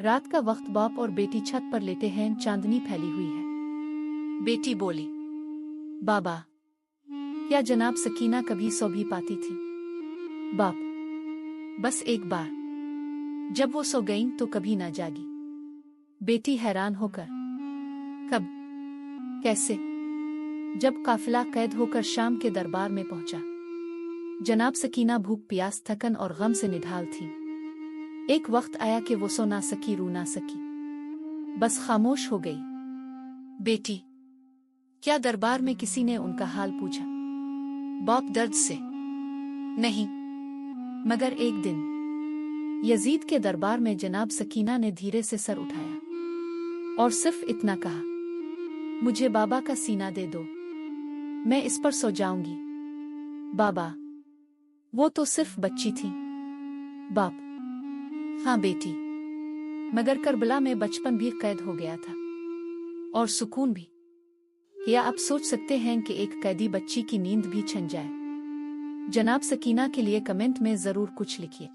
रात का वक्त बाप और बेटी छत पर लेटे हैं, चांदनी फैली हुई है। बेटी बोली, बाबा, क्या जनाब सकीना कभी सो भी पाती थी? बाप, बस एक बार, जब वो सो गईं तो कभी ना जागी। बेटी हैरान होकर, कब, कैसे? जब काफिला कैद होकर शाम के दरबार में पहुंचा। जनाब सकीना भूख प्यास थकन और गम से निढाल थी। एक वक्त आया कि वो सो ना सकी, रू ना सकी, बस खामोश हो गई। बेटी, क्या दरबार में किसी ने उनका हाल पूछा? बाप दर्द से, नहीं, मगर एक दिन यजीद के दरबार में जनाब सकीना ने धीरे से सर उठाया और सिर्फ इतना कहा, मुझे बाबा का सीना दे दो, मैं इस पर सो जाऊंगी। बाबा, वो तो सिर्फ बच्ची थी। बाप, हाँ बेटी, मगर करबला में बचपन भी कैद हो गया था और सुकून भी। या आप सोच सकते हैं कि एक कैदी बच्ची की नींद भी छिन जाए? जनाब सकीना के लिए कमेंट में जरूर कुछ लिखिए।